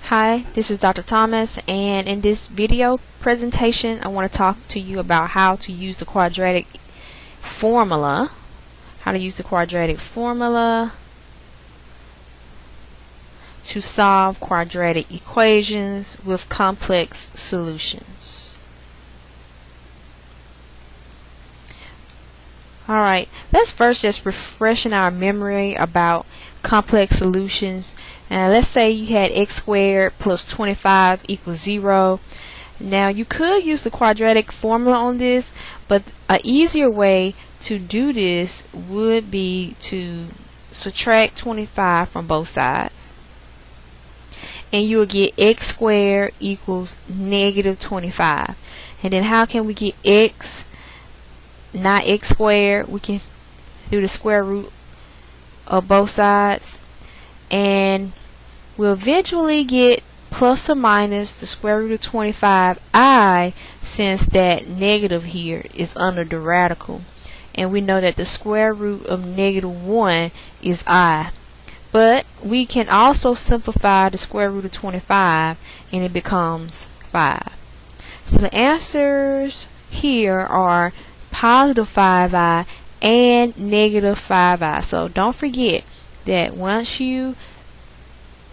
Hi, this is Dr. Thomas, and in this video presentation I want to talk to you about how to use the quadratic formula. To solve quadratic equations with complex solutions. Alright, let's first just refreshen our memory about complex solutions. And let's say you had x squared plus 25 equals 0. Now you could use the quadratic formula on this, but an easier way to do this would be to subtract 25 from both sides. And you will get x squared equals negative 25. And then how can we get x, not x squared? We can do the square root of both sides, and we'll eventually get plus or minus the square root of 25i, since that negative here is under the radical, and we know that the square root of negative 1 is I. But we can also simplify the square root of 25 and it becomes 5. So the answers here are positive 5i and negative 5i. So don't forget that once you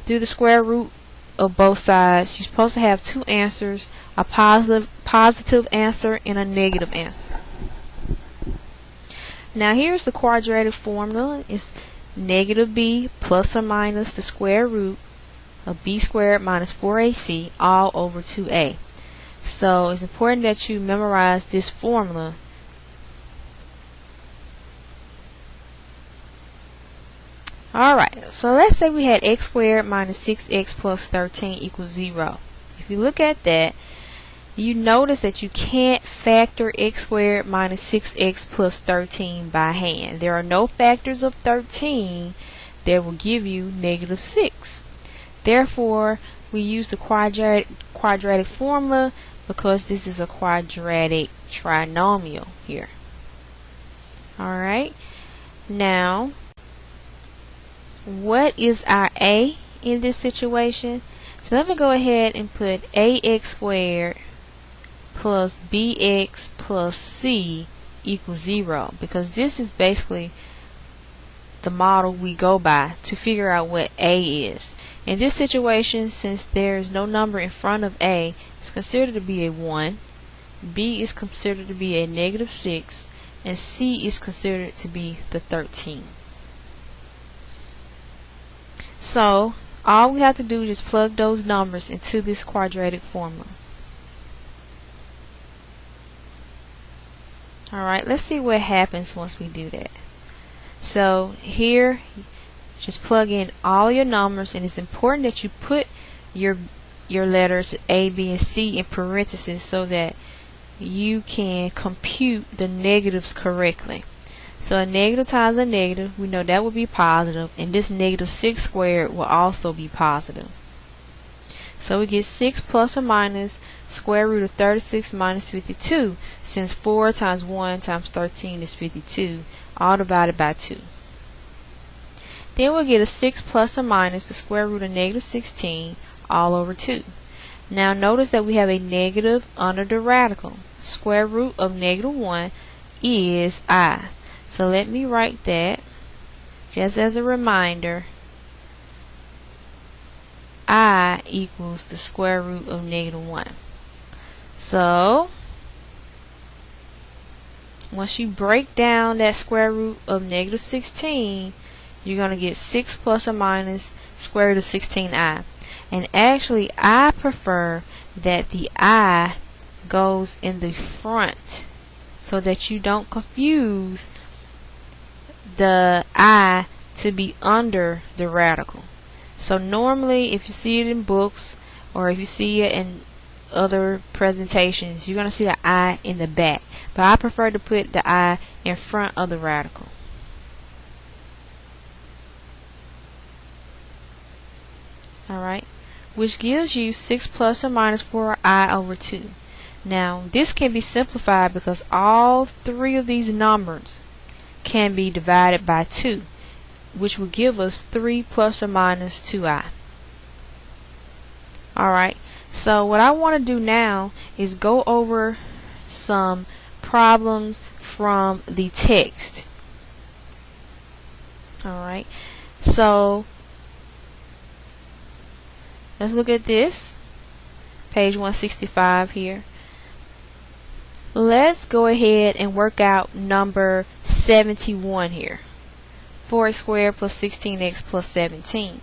do the square root of both sides, you're supposed to have two answers, a positive answer and a negative answer. Now here's the quadratic formula. It's negative b plus or minus the square root of b squared minus 4ac all over 2a. So it's important that you memorize this formula. Alright, so let's say we had x squared minus 6x plus 13 equals 0. If you look at that, you notice that you can't factor x squared minus 6x plus 13 by hand. There are no factors of 13 that will give you negative 6. Therefore, we use the quadratic formula because this is a quadratic trinomial here. Alright, now what is our a in this situation? So let me go ahead and put ax squared plus bx plus c equals 0, because this is basically the model we go by to figure out what a is. In this situation, since there is no number in front of a, it's considered to be a 1, b is considered to be a negative 6, and c is considered to be the 13. So all we have to do is just plug those numbers into this quadratic formula. Alright, let's see what happens once we do that. So here, just plug in all your numbers, and it's important that you put your letters A, B, and C in parentheses so that you can compute the negatives correctly. So a negative times a negative, we know that will be positive, and this negative 6 squared will also be positive. So we get 6 plus or minus square root of 36 minus 52, since 4 times 1 times 13 is 52, all divided by 2. Then we'll get a 6 plus or minus the square root of negative 16 all over 2. Now notice that we have a negative under the radical. Square root of negative 1 is I. So let me write that just as a reminder. I equals the square root of negative 1. So once you break down that square root of negative 16, you're going to get 6 plus or minus square root of 16i. And actually, I prefer that the I goes in the front so that you don't confuse the I to be under the radical. So normally, if you see it in books or if you see it in other presentations, you're going to see the I in the back. But I prefer to put the I in front of the radical. Alright, which gives you 6 plus or minus 4i over 2. Now, this can be simplified because all three of these numbers can be divided by 2, which will give us 3 plus or minus 2i. Alright, so what I want to do now is go over some problems from the text. Alright, so let's look at this. Page 165 here. Let's go ahead and work out number 71 here. 4x squared plus 16x plus 17.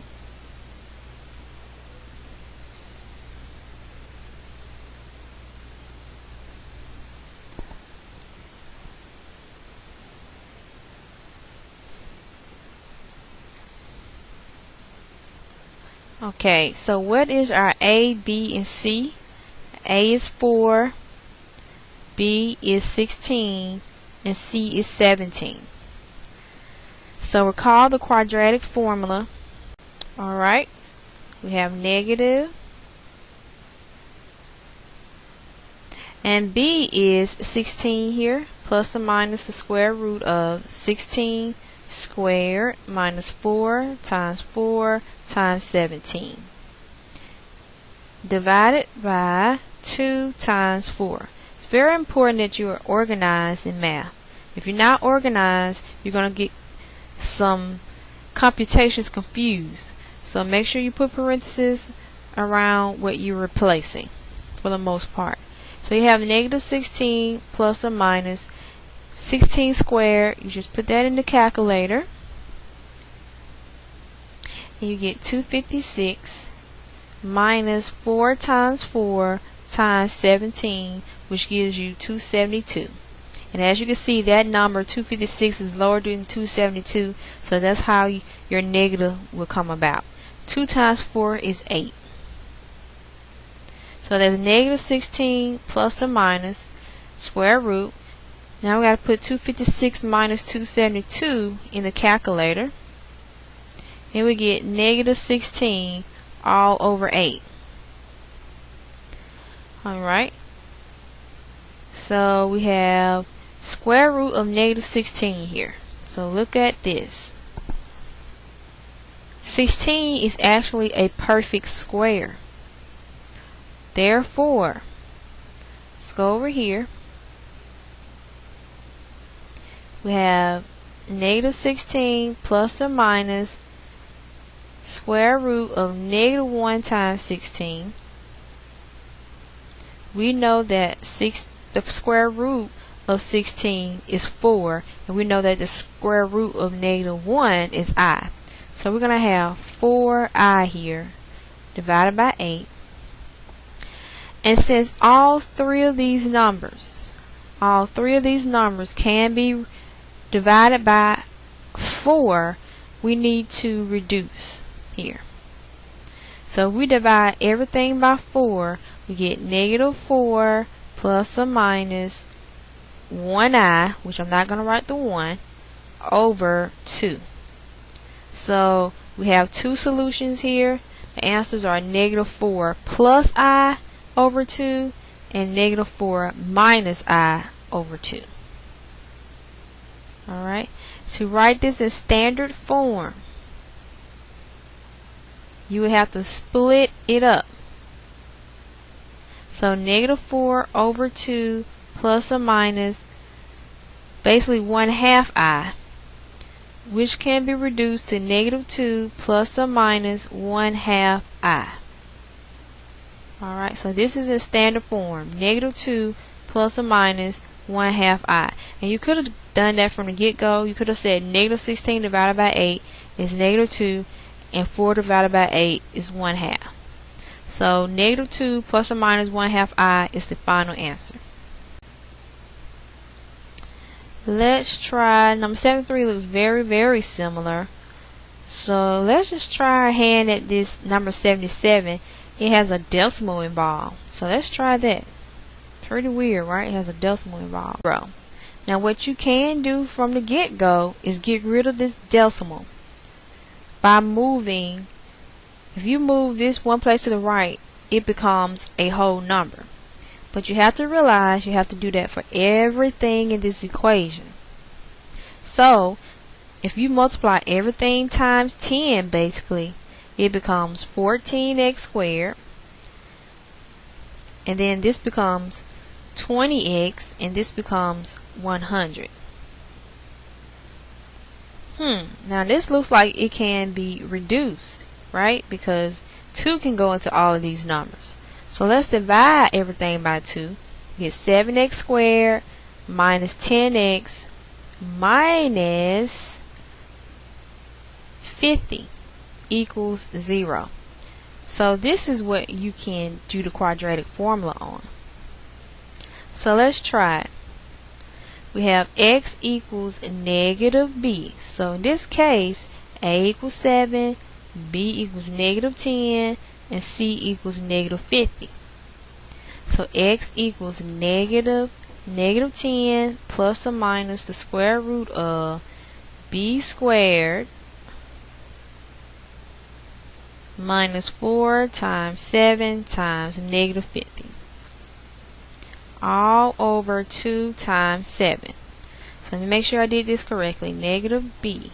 Okay, so what is our A, B, and C? A is 4, B is 16, and C is 17. So recall the quadratic formula. Alright, we have negative, and B is 16 here, plus or minus the square root of 16 squared minus 4 times 17 divided by 2 times 4. It's very important that you are organized in math. If you're not organized, you're going to get some computations confused. So make sure you put parentheses around what you're replacing for the most part. So you have negative 16 plus or minus 16 squared. You just put that in the calculator and you get 256 minus 4 times 4 times 17, which gives you 272. And as you can see, that number 256 is lower than 272, so that's how your negative will come about. 2 times 4 is 8. So that's negative 16 plus or minus square root. Now we got to put 256 minus 272 in the calculator, and we get negative 16 all over 8. Alright, so we have square root of negative 16 here. So look at this. 16 is actually a perfect square. Therefore, let's go over here. We have negative 16 plus or minus square root of negative 1 times 16. We know that the square root of 16 is 4, and we know that the square root of negative 1 is I. So we're going to have 4i here divided by 8. And since all three of these numbers can be divided by 4, we need to reduce here. So if we divide everything by 4, we get negative 4 plus or minus 1i, which I'm not going to write the 1, over 2. So we have two solutions here. The answers are negative 4 plus I over 2 and negative 4 minus I over 2. Alright, to write this in standard form, you would have to split it up. So negative 4 over 2 plus or minus basically 1/2 I, which can be reduced to negative 2 plus or minus 1/2 I. Alright, so this is in standard form. Negative 2 plus or minus 1/2 I. And you could have done that from the get-go. You could have said negative 16 divided by 8 is negative 2 and 4 divided by 8 is 1/2. So negative 2 plus or minus 1/2 I is the final answer. Let's try number 73. Looks very, very similar. So let's just try our hand at this number 77. It has a decimal involved. So let's try that. Pretty weird, right? It has a decimal involved. Now what you can do from the get-go is get rid of this decimal by moving. If you move this one place to the right, it becomes a whole number. But you have to realize you have to do that for everything in this equation. So if you multiply everything times 10, basically it becomes 14x squared and then this becomes 20x, and this becomes 100. Now this looks like it can be reduced, right? Because 2 can go into all of these numbers. So let's divide everything by 2. We get 7x squared minus 10x minus 50 equals 0. So this is what you can do the quadratic formula on. So let's try it. We have x equals negative b. So in this case, a equals 7, b equals negative 10, and c equals negative 50. So x equals negative 10 plus or minus the square root of b squared minus 4 times 7 times negative 50. All over 2 times 7. So let me make sure I did this correctly. Negative b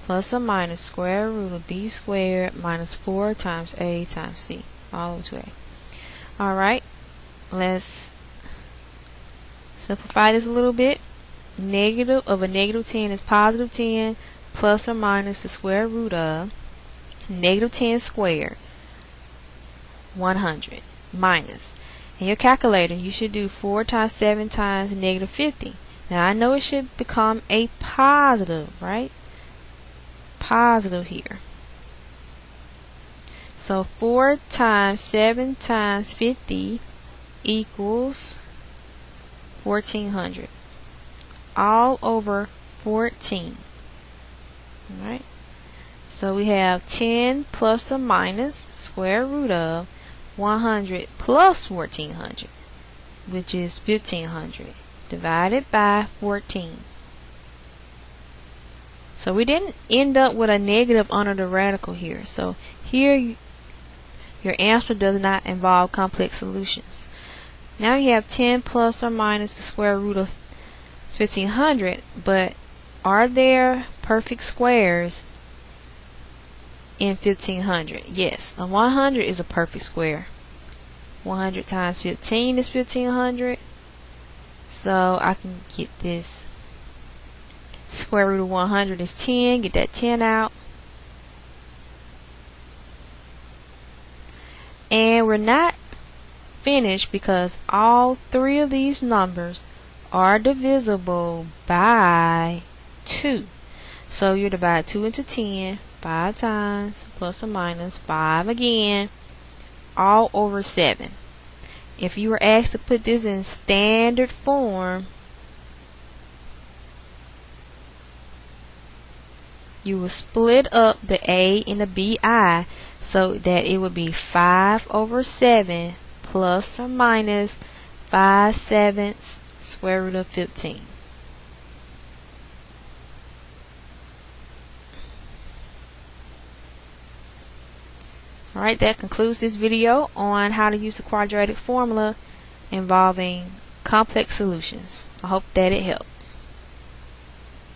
plus or minus square root of b squared minus 4 times a times c. All over 2a. Alright, let's simplify this a little bit. Negative of a negative 10 is positive 10 plus or minus the square root of negative 10 squared 100 minus. In your calculator, you should do 4 times 7 times negative 50. Now I know it should become a positive, right? Positive here. So 4 times 7 times 50 equals 1400. All over 14. Alright? So we have 10 plus or minus square root of 100 plus 1400, which is 1500, divided by 14. So we didn't end up with a negative under the radical here. So here your answer does not involve complex solutions. Now you have 10 plus or minus the square root of 1500, but are there perfect squares in 1500? Yes, a 100 is a perfect square. 100 times 15 is 1500. So I can get this square root of 100 is 10. Get that 10 out. And we're not finished because all 3 of these numbers are divisible by 2. So you divide 2 into 10 5 times, plus or minus 5 again, all over 7. If you were asked to put this in standard form, you will split up the a and the bi so that it would be 5 over 7 plus or minus 5/7 square root of 15. Alright, that concludes this video on how to use the quadratic formula involving complex solutions. I hope that it helped.